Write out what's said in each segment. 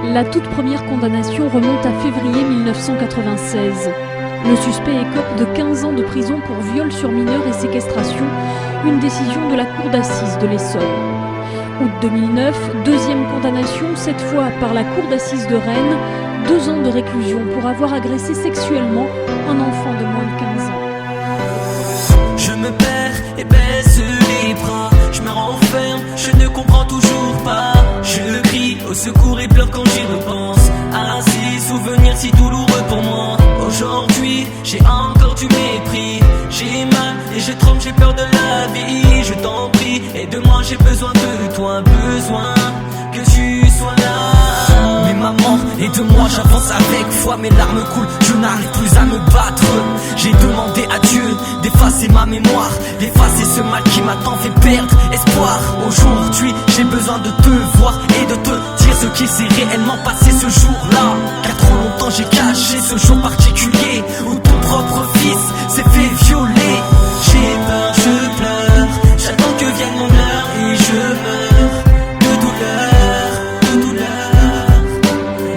La toute première condamnation remonte à février 1996. Le suspect écope de 15 ans de prison pour viol sur mineur et séquestration, une décision de la cour d'assises de l'Essonne. Août 2009, deuxième condamnation, cette fois par la cour d'assises de Rennes, 2 ans de réclusion pour avoir agressé sexuellement un enfant de moins de 15 ans. Je me perds et baisse les bras, je me renferme, je ne comprends toujours pas. Je crie au secours et pleure quand j'y repense. À ces souvenirs si douloureux pour moi. Aujourd'hui, j'ai encore du mépris. J'ai mal et je tremble, j'ai peur de la vie. Je t'en prie, aide-moi, j'ai besoin de toi. Besoin que tu sois là. Mais maman, aide-moi, j'avance avec foi. Mes larmes coulent, je n'arrive plus à me battre. J'ai demandé à Dieu d'effacer ma mémoire, d'effacer ce mal qui m'a tant fait perdre espoir. Aujourd'hui, j'ai besoin de te voir et de te dire ce qui s'est réellement passé ce jour-là. Car trop longtemps j'ai caché ce jour particulier où ton propre fils s'est fait violer. J'ai peur, je pleure, j'attends que vienne mon heure et je meurs de douleur, de douleur.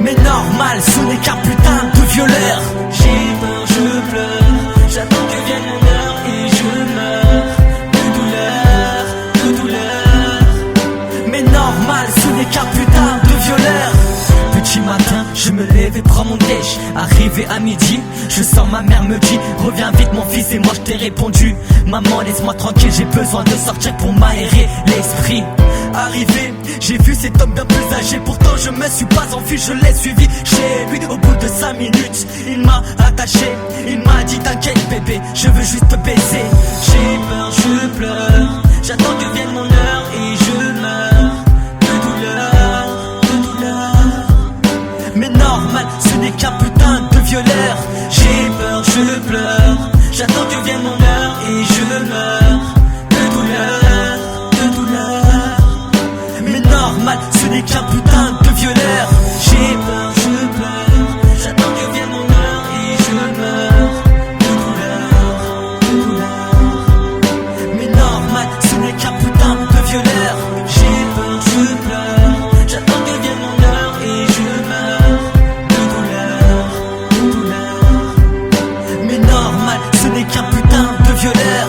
Mais normal, ce n'est qu'un putain de violeur. J'ai peur, je pleure, j'attends que vienne mon heure et je meurs de douleur, de douleur. Mais normal, ce n'est qu'un putain de violeur. Petit matin, je me lève et prends mon déj. Arrivé à midi, je sens ma mère me dit: reviens vite mon fils, et moi je t'ai répondu: maman laisse-moi tranquille, j'ai besoin de sortir pour m'aérer l'esprit. Arrivé, j'ai vu cet homme bien plus âgé, pourtant je me suis pas enfui, je l'ai suivi chez lui. Au bout de 5 minutes, il m'a attaché, il m'a dit: t'inquiète bébé, je veux juste te baiser. J'ai peur, je pleure, j'attends que vienne mon heure et je meurs de douleur, de douleur. Mais normal, ce n'est qu'un putain de violeur. J'ai peur, je pleure, j'attends que vienne mon heure et je meurs de douleur, de douleur. Mais normal, ce n'est qu'un putain de violeur. J'ai peur, je pleure, j'attends que vienne mon heure et je meurs de douleur, de douleur. Mais normal, ce n'est qu'un putain de violeur. J'ai peur, je pleure, j'attends que vienne mon heure et je meurs de douleur, de douleur. Mais normal, ce n'est qu'un putain de violeur.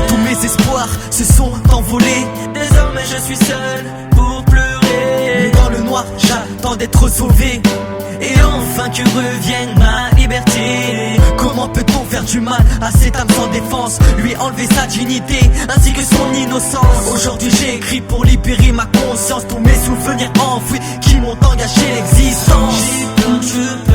Tous mes espoirs se sont envolés. Désormais je suis seul pour pleurer. Mais dans le noir, j'attends d'être sauvé et enfin que revienne ma liberté. Comment peut-on faire du mal à cette âme sans défense, lui enlever sa dignité ainsi que son innocence? Aujourd'hui j'ai écrit pour libérer ma conscience, tous mes souvenirs enfouis qui m'ont engagé l'existence. J'ai peur, je